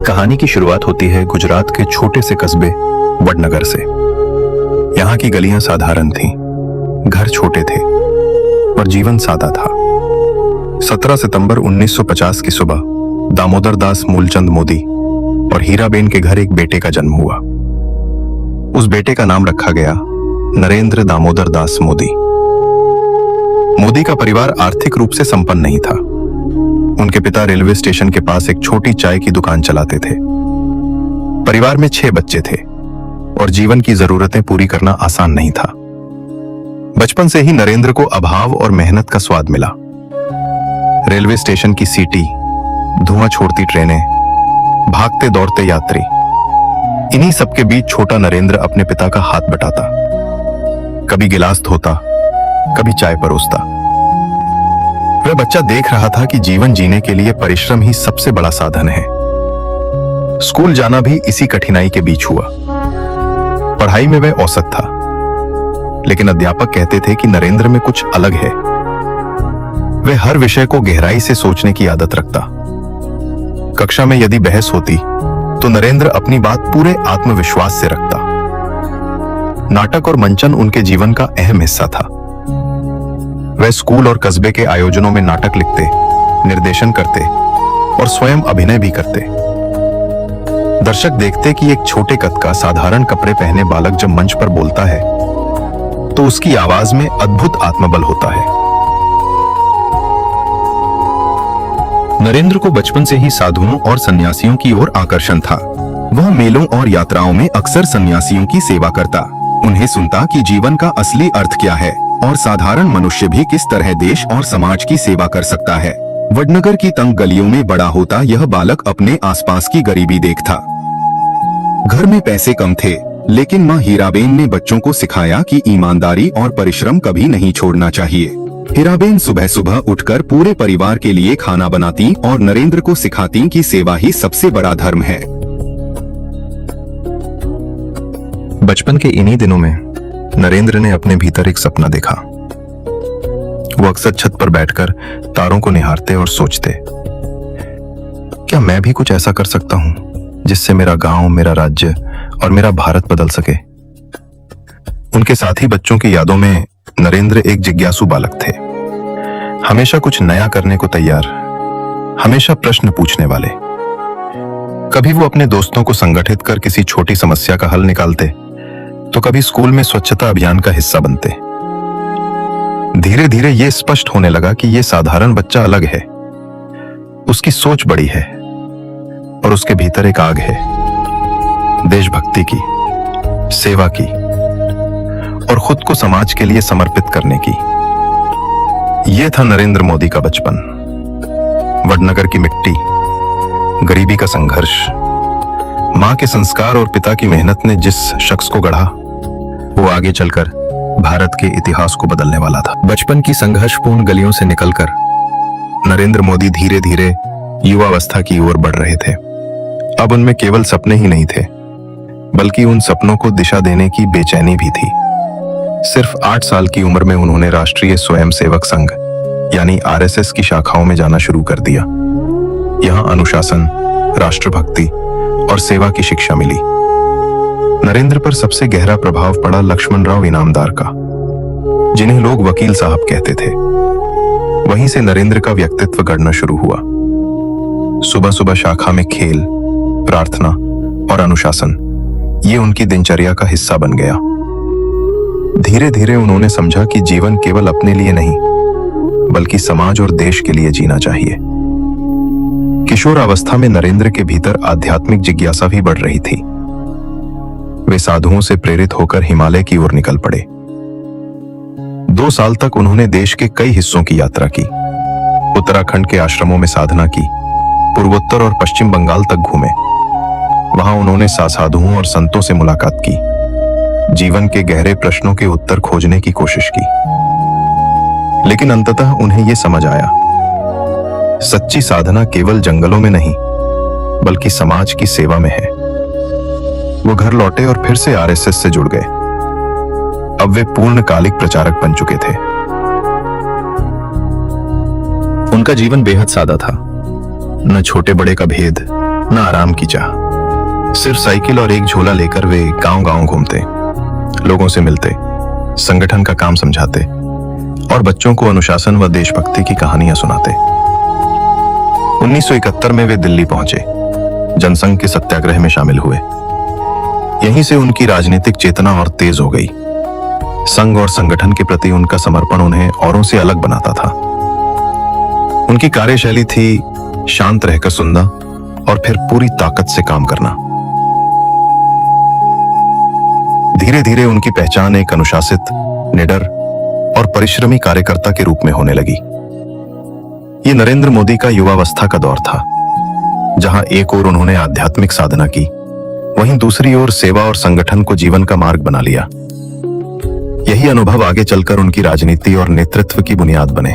कहानी की शुरुआत होती है गुजरात के छोटे से कस्बे वडनगर से। यहाँ की गलियां साधारण थीं, घर छोटे थे और जीवन सादा था। 17 सितंबर 1950 की सुबह दामोदर दास मूलचंद मोदी और हीराबेन के घर एक बेटे का जन्म हुआ। उस बेटे का नाम रखा गया नरेंद्र दामोदर दास मोदी। मोदी का परिवार आर्थिक रूप से संपन्न नहीं था। उनके पिता रेलवे स्टेशन के पास एक छोटी चाय की दुकान चलाते थे। परिवार में 6 बच्चे थे और जीवन की जरूरतें पूरी करना आसान नहीं था। बचपन से ही नरेंद्र को अभाव और मेहनत का स्वाद मिला। रेलवे स्टेशन की सीटी, धुआं छोड़ती ट्रेनें, भागते दौड़ते यात्री, इन्हीं सबके बीच छोटा नरेंद्र अपने पिता का हाथ बटाता। कभी गिलास धोता, कभी चाय परोसता। वह बच्चा देख रहा था कि जीवन जीने के लिए परिश्रम ही सबसे बड़ा साधन है। स्कूल जाना भी इसी कठिनाई के बीच हुआ। पढ़ाई में वह औसत था, लेकिन अध्यापक कहते थे कि नरेंद्र में कुछ अलग है। वह हर विषय को गहराई से सोचने की आदत रखता। कक्षा में यदि बहस होती तो नरेंद्र अपनी बात पूरे आत्मविश्वास से रखता। नाटक और मंचन उनके जीवन का अहम हिस्सा था। वह स्कूल और कस्बे के आयोजनों में नाटक लिखते, निर्देशन करते और स्वयं अभिनय भी करते। दर्शक देखते कि एक छोटे कद का साधारण कपड़े पहने बालक जब मंच पर बोलता है तो उसकी आवाज में अद्भुत आत्मबल होता है। नरेंद्र को बचपन से ही साधुओं और सन्यासियों की ओर आकर्षण था। वह मेलों और यात्राओं में अक्सर सन्यासियों की सेवा करता, उन्हें सुनता कि जीवन का असली अर्थ क्या है और साधारण मनुष्य भी किस तरह देश और समाज की सेवा कर सकता है। वडनगर की तंग गलियों में बड़ा होता यह बालक अपने आसपास की गरीबी देखता। घर में पैसे कम थे, लेकिन माँ हीराबेन ने बच्चों को सिखाया कि ईमानदारी और परिश्रम कभी नहीं छोड़ना चाहिए। हीराबेन सुबह सुबह उठकर पूरे परिवार के लिए खाना बनाती और नरेंद्र को सिखाती कि सेवा ही सबसे बड़ा धर्म है। बचपन के इन्हीं दिनों में नरेंद्र ने अपने भीतर एक सपना देखा। वो अक्सर छत पर बैठकर तारों को निहारते और सोचते, क्या मैं भी कुछ ऐसा कर सकता हूं जिससे मेरा गांव, मेरा राज्य और मेरा भारत बदल सके। उनके साथी बच्चों की यादों में नरेंद्र एक जिज्ञासु बालक थे, हमेशा कुछ नया करने को तैयार, हमेशा प्रश्न पूछने वाले। कभी वो अपने दोस्तों को संगठित कर किसी छोटी समस्या का हल निकालते, तो कभी स्कूल में स्वच्छता अभियान का हिस्सा बनते। धीरे धीरे ये स्पष्ट होने लगा कि ये साधारण बच्चा अलग है। उसकी सोच बड़ी है और उसके भीतर एक आग है, देशभक्ति की, सेवा की और खुद को समाज के लिए समर्पित करने की। यह था नरेंद्र मोदी का बचपन। वडनगर की मिट्टी, गरीबी का संघर्ष, मां के संस्कार और पिता की मेहनत ने जिस शख्स को गढ़ा, वो आगे चलकर भारत के इतिहास को बदलने वाला था। बचपन की संघर्षपूर्ण गलियों से निकलकर नरेंद्र मोदी धीरे धीरे युवावस्था की ओर बढ़ रहे थे। अब उनमें केवल सपने ही नहीं थे, बल्कि उन सपनों को दिशा देने की बेचैनी भी थी। सिर्फ 8 साल की उम्र में उन्होंने राष्ट्रीय स्वयंसेवक संघ यानी आरएसएस की शाखाओं में जाना शुरू कर दिया। यहाँ अनुशासन, राष्ट्रभक्ति और सेवा की शिक्षा मिली। नरेंद्र पर सबसे गहरा प्रभाव पड़ा लक्ष्मणराव इनामदार का, जिन्हें लोग वकील साहब कहते थे। वहीं से नरेंद्र का व्यक्तित्व गढ़ना शुरू हुआ। सुबह सुबह शाखा में खेल, प्रार्थना और अनुशासन, ये उनकी दिनचर्या का हिस्सा बन गया। धीरे धीरे उन्होंने समझा कि जीवन केवल अपने लिए नहीं, बल्कि समाज और देश के लिए जीना चाहिए। किशोरावस्था में नरेंद्र के भीतर आध्यात्मिक जिज्ञासा भी बढ़ रही थी। वे साधुओं से प्रेरित होकर हिमालय की ओर निकल पड़े। 2 साल तक उन्होंने देश के कई हिस्सों की यात्रा की, उत्तराखंड के आश्रमों में साधना की, पूर्वोत्तर और पश्चिम बंगाल तक घूमे। वहां उन्होंने साधुओं और संतों से मुलाकात की, जीवन के गहरे प्रश्नों के उत्तर खोजने की कोशिश की। लेकिन अंततः उन्हें यह समझ आया, सच्ची साधना केवल जंगलों में नहीं, बल्कि समाज की सेवा में है। वो घर लौटे और फिर से आरएसएस से जुड़ गए। अब वे पूर्णकालिक प्रचारक बन चुके थे। उनका जीवन बेहद सादा था, न छोटे बड़े का भेद, ना आराम की चाह। सिर्फ साइकिल और एक झोला लेकर वे गांव-गांव घूमते, लोगों से मिलते, संगठन का काम समझाते और बच्चों को अनुशासन व देशभक्ति की कहानियां सुनाते। 1971 में वे दिल्ली पहुंचे, जनसंघ के सत्याग्रह में शामिल हुए। यहीं से उनकी राजनीतिक चेतना और तेज हो गई। संघ और संगठन के प्रति उनका समर्पण उन्हें औरों से अलग बनाता था। उनकी कार्यशैली थी शांत रहकर सुनना और फिर पूरी ताकत से काम करना। धीरे धीरे उनकी पहचान एक अनुशासित, निडर और परिश्रमी कार्यकर्ता के रूप में होने लगी। ये नरेंद्र मोदी का युवावस्था का दौर था, जहां एक ओर उन्होंने आध्यात्मिक साधना की, वहीं दूसरी ओर सेवा और संगठन को जीवन का मार्ग बना लिया। यही अनुभव आगे चलकर उनकी राजनीति और नेतृत्व की बुनियाद बने।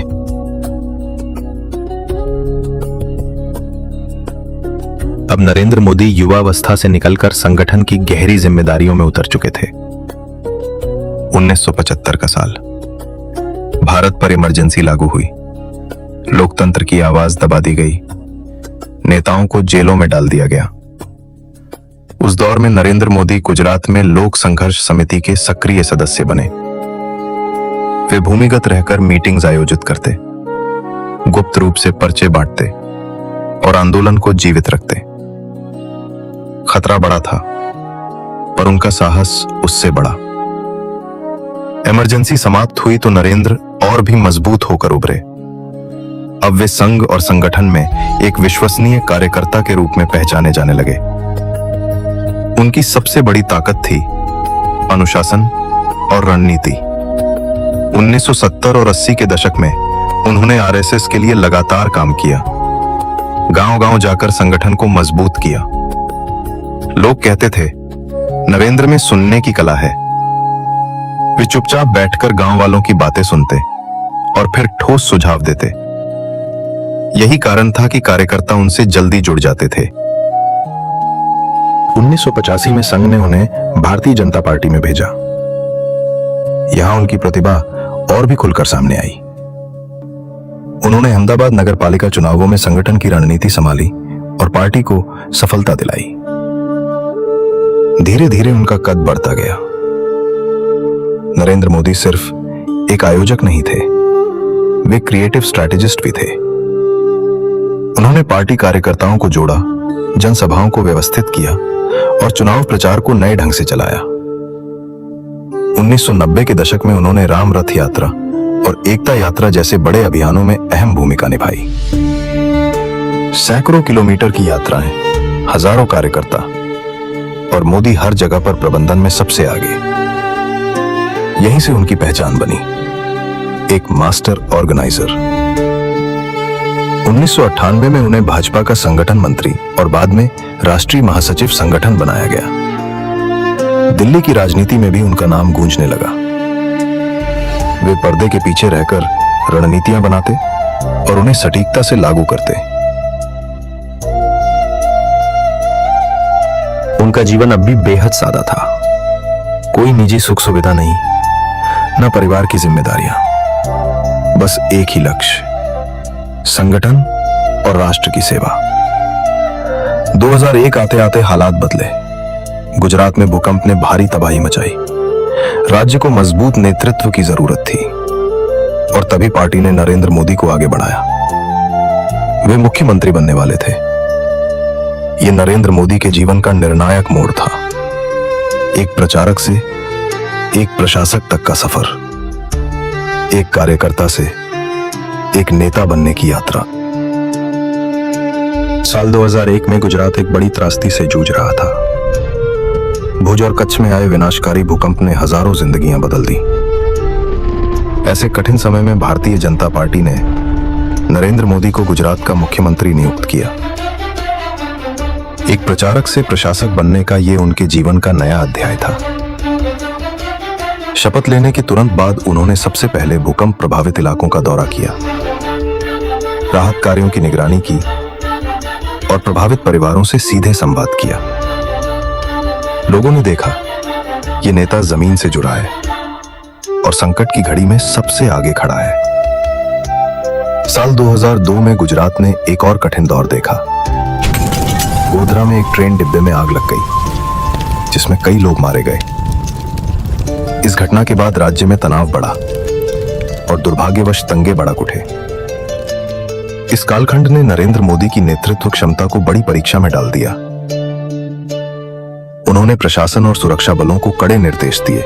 अब नरेंद्र मोदी युवावस्था से निकलकर संगठन की गहरी जिम्मेदारियों में उतर चुके थे। 1975 का साल, भारत पर इमरजेंसी लागू हुई, लोकतंत्र की आवाज दबा दी गई, नेताओं को जेलों में डाल दिया गया। उस दौर में नरेंद्र मोदी गुजरात में लोक संघर्ष समिति के सक्रिय सदस्य बने। वे भूमिगत रहकर मीटिंग्स आयोजित करते, गुप्त रूप से पर्चे बांटते और आंदोलन को जीवित रखते। खतरा बड़ा था, पर उनका साहस उससे बड़ा। इमरजेंसी समाप्त हुई तो नरेंद्र और भी मजबूत होकर उभरे। अब वे संघ और संगठन में एक विश्वसनीय कार्यकर्ता के रूप में पहचाने जाने लगे। उनकी सबसे बड़ी ताकत थी अनुशासन और रणनीति। 1970 और 80 के दशक में उन्होंने आरएसएस के लिए लगातार काम किया, गांव-गांव जाकर संगठन को मजबूत किया। लोग कहते थे, नरेंद्र में सुनने की कला है। वे चुपचाप बैठकर गांव वालों की बातें सुनते और फिर ठोस सुझाव देते। यही कारण था कि कार्यकर्ता उनसे जल्दी जुड़ जाते थे। 1985 में संघ ने उन्हें भारतीय जनता पार्टी में भेजा। यहां उनकी प्रतिभा और भी खुलकर सामने आई। उन्होंने अहमदाबाद नगरपालिका चुनावों में संगठन की रणनीति संभाली और पार्टी को सफलता दिलाई। धीरे धीरे उनका कद बढ़ता गया। नरेंद्र मोदी सिर्फ एक आयोजक नहीं थे, वे क्रिएटिव स्ट्रैटेजिस्ट भी थे। उन्होंने पार्टी कार्यकर्ताओं को जोड़ा, जनसभाओं को व्यवस्थित किया और चुनाव प्रचार को नए ढंग से चलाया। 1990 के दशक में उन्होंने राम रथ यात्रा और एकता यात्रा जैसे बड़े अभियानों में अहम भूमिका निभाई। सैकड़ों किलोमीटर की यात्राएं, हजारों कार्यकर्ता और मोदी हर जगह पर प्रबंधन में सबसे आगे। यहीं से उनकी पहचान बनी, एक मास्टर ऑर्गेनाइजर। 1998 में उन्हें भाजपा का संगठन मंत्री और बाद में राष्ट्रीय महासचिव संगठन बनाया गया। दिल्ली की राजनीति में भी उनका नाम गूंजने लगा। वे पर्दे के पीछे रहकर रणनीतियां बनाते और उन्हें सटीकता से लागू करते। उनका जीवन अब भी बेहद सादा था। कोई निजी सुख सुविधा नहीं, न परिवार की जिम्मेदारियां, बस एक ही लक्ष्य, संगठन और राष्ट्र की सेवा। 2001 आते आते हालात बदले। गुजरात में भूकंप ने भारी तबाही मचाई। राज्य को मजबूत नेतृत्व की जरूरत थी और तभी पार्टी ने नरेंद्र मोदी को आगे बढ़ाया। वे मुख्यमंत्री बनने वाले थे। यह नरेंद्र मोदी के जीवन का निर्णायक मोड़ था। एक प्रचारक से एक प्रशासक तक का सफर, एक कार्यकर्ता से एक नेता बनने की यात्रा। साल 2001 में गुजरात एक बड़ी त्रासदी से जूझ रहा था। भुज और कच्छ में आए विनाशकारी भूकंप ने हजारों जिंदगियां बदल दी। ऐसे कठिन समय में भारतीय जनता पार्टी ने नरेंद्र मोदी को गुजरात का मुख्यमंत्री नियुक्त किया। एक प्रचारक से प्रशासक बनने का यह उनके जीवन का नया अध्याय था। शपथ लेने के तुरंत बाद उन्होंने सबसे पहले भूकंप प्रभावित इलाकों का दौरा किया, राहत कार्यों की निगरानी की और प्रभावित परिवारों से सीधे संवाद किया। लोगों ने देखा ये नेता जमीन से जुड़ा है और संकट की घड़ी में सबसे आगे खड़ा है। साल 2002 में गुजरात ने एक और कठिन दौर देखा। गोधरा में एक ट्रेन डिब्बे में आग लग गई, जिसमें कई लोग मारे गए। इस घटना के बाद राज्य में तनाव बढ़ा और दुर्भाग्यवश दंगे भड़क उठे। इस कालखंड ने नरेंद्र मोदी की नेतृत्व क्षमता को बड़ी परीक्षा में डाल दिया। उन्होंने प्रशासन और सुरक्षा बलों को कड़े निर्देश दिए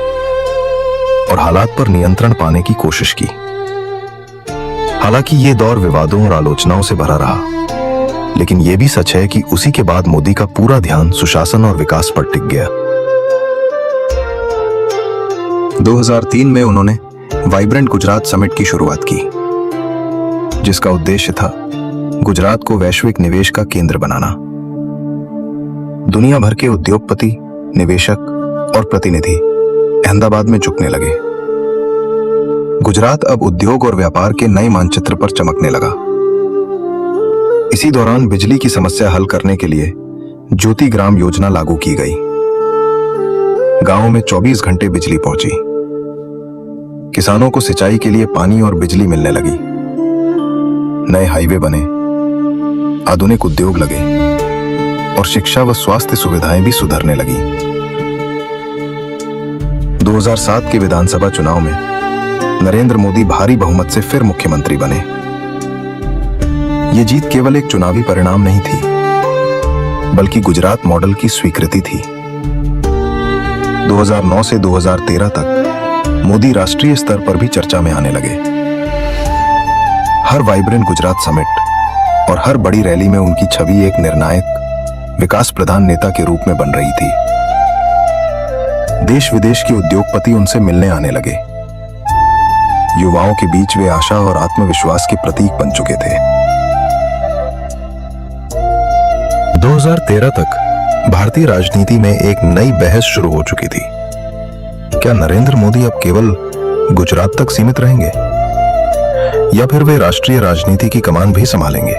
और हालात पर नियंत्रण पाने की कोशिश की। हालांकि ये दौर विवादों और आलोचनाओं से भरा रहा, लेकिन यह भी सच है कि उसी के बाद मोदी का पूरा ध्यान सुशासन और विकास पर टिक गया। 2003 में उन्होंने वाइब्रेंट गुजरात समिट की शुरुआत की, जिसका उद्देश्य था गुजरात को वैश्विक निवेश का केंद्र बनाना। दुनिया भर के उद्योगपति, निवेशक और प्रतिनिधि अहमदाबाद में झुकने लगे। गुजरात अब उद्योग और व्यापार के नए मानचित्र पर चमकने लगा। इसी दौरान बिजली की समस्या हल करने के लिए ज्योति ग्राम योजना लागू की गई। गांवों में 24 घंटे बिजली पहुंची। किसानों को सिंचाई के लिए पानी और बिजली मिलने लगी। नए हाईवे बने, आधुनिक उद्योग लगे और शिक्षा व स्वास्थ्य सुविधाएं भी सुधरने लगी। 2007 के विधानसभा चुनाव में नरेंद्र मोदी भारी बहुमत से फिर मुख्यमंत्री बने। ये जीत केवल एक चुनावी परिणाम नहीं थी, बल्कि गुजरात मॉडल की स्वीकृति थी। 2009 से 2013 तक मोदी राष्ट्रीय स्तर पर भी चर्चा में आने लगे। हर वाइब्रेंट गुजरात समिट और हर बड़ी रैली में उनकी छवि एक निर्णायक, विकास प्रधान नेता के रूप में बन रही थी। देश विदेश के उद्योगपति उनसे मिलने आने लगे। युवाओं के बीच वे आशा और आत्मविश्वास के प्रतीक बन चुके थे। 2013 तक भारतीय राजनीति में एक नई बहस शुरू हो चुकी थी। क्या नरेंद्र मोदी अब केवल गुजरात तक सीमित रहेंगे या फिर वे राष्ट्रीय राजनीति की कमान भी संभालेंगे?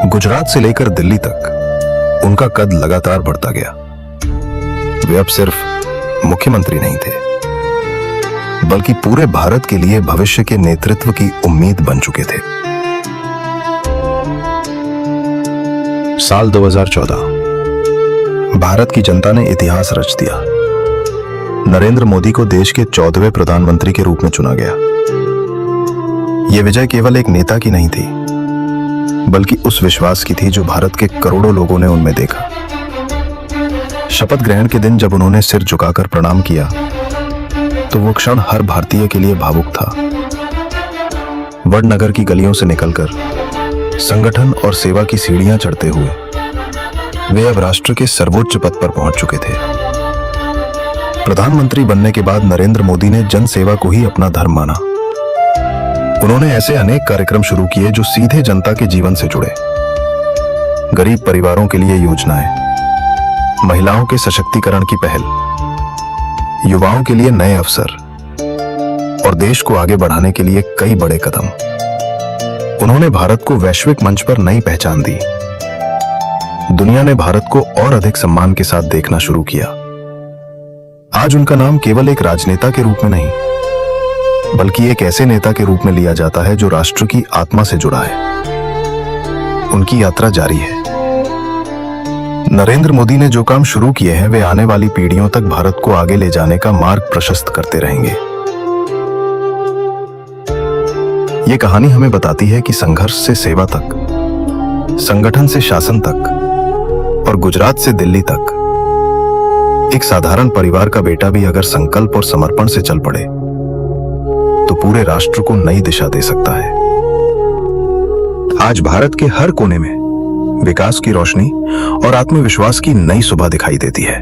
गुजरात से लेकर दिल्ली तक उनका कद लगातार बढ़ता गया। वे अब सिर्फ मुख्यमंत्री नहीं थे, बल्कि पूरे भारत के लिए भविष्य के नेतृत्व की उम्मीद बन चुके थे। साल 2014 भारत की जनता ने इतिहास रच दिया। नरेंद्र मोदी को देश के 14वें प्रधानमंत्री के रूप में चुना गया। यह विजय केवल एक नेता की नहीं थी, बल्कि उस विश्वास की थी जो भारत के करोड़ों लोगों ने उनमें देखा। शपथ ग्रहण के दिन जब उन्होंने सिर झुकाकर प्रणाम किया, तो वो क्षण हर भारतीय के लिए भावुक था। वडनगर की गलियों से निकलकर संगठन और सेवा की सीढ़ियां चढ़ते हुए वे अब राष्ट्र के सर्वोच्च पद पर पहुंच चुके थे। प्रधानमंत्री बनने के बाद नरेंद्र मोदी ने जन सेवा को ही अपना धर्म माना। उन्होंने ऐसे अनेक कार्यक्रम शुरू किए जो सीधे जनता के जीवन से जुड़े। गरीब परिवारों के लिए योजनाएं, महिलाओं के सशक्तिकरण की पहल, युवाओं के लिए नए अवसर और देश को आगे बढ़ाने के लिए कई बड़े कदम। उन्होंने भारत को वैश्विक मंच पर नई पहचान दी। दुनिया ने भारत को और अधिक सम्मान के साथ देखना शुरू किया। आज उनका नाम केवल एक राजनेता के रूप में नहीं, बल्कि एक ऐसे नेता के रूप में लिया जाता है जो राष्ट्र की आत्मा से जुड़ा है। उनकी यात्रा जारी है। नरेंद्र मोदी ने जो काम शुरू किए हैं, वे आने वाली पीढ़ियों तक भारत को आगे ले जाने का मार्ग प्रशस्त करते रहेंगे। ये कहानी हमें बताती है कि संघर्ष से सेवा तक, संगठन से शासन तक और गुजरात से दिल्ली तक एक साधारण परिवार का बेटा भी अगर संकल्प और समर्पण से चल पड़े तो पूरे राष्ट्र को नई दिशा दे सकता है। आज भारत के हर कोने में विकास की रोशनी और आत्मविश्वास की नई सुबह दिखाई देती है।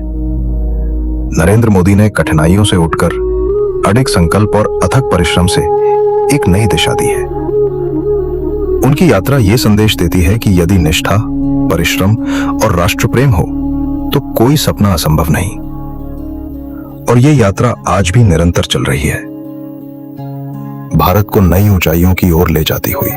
नरेंद्र मोदी ने कठिनाइयों से उठकर अडिग संकल्प और अथक परिश्रम से एक नई दिशा दी है। उनकी यात्रा यह संदेश देती है कि यदि निष्ठा, परिश्रम और राष्ट्र प्रेम हो तो कोई सपना असंभव नहीं। और यह यात्रा आज भी निरंतर चल रही है, भारत को नई ऊंचाइयों की ओर ले जाती हुई।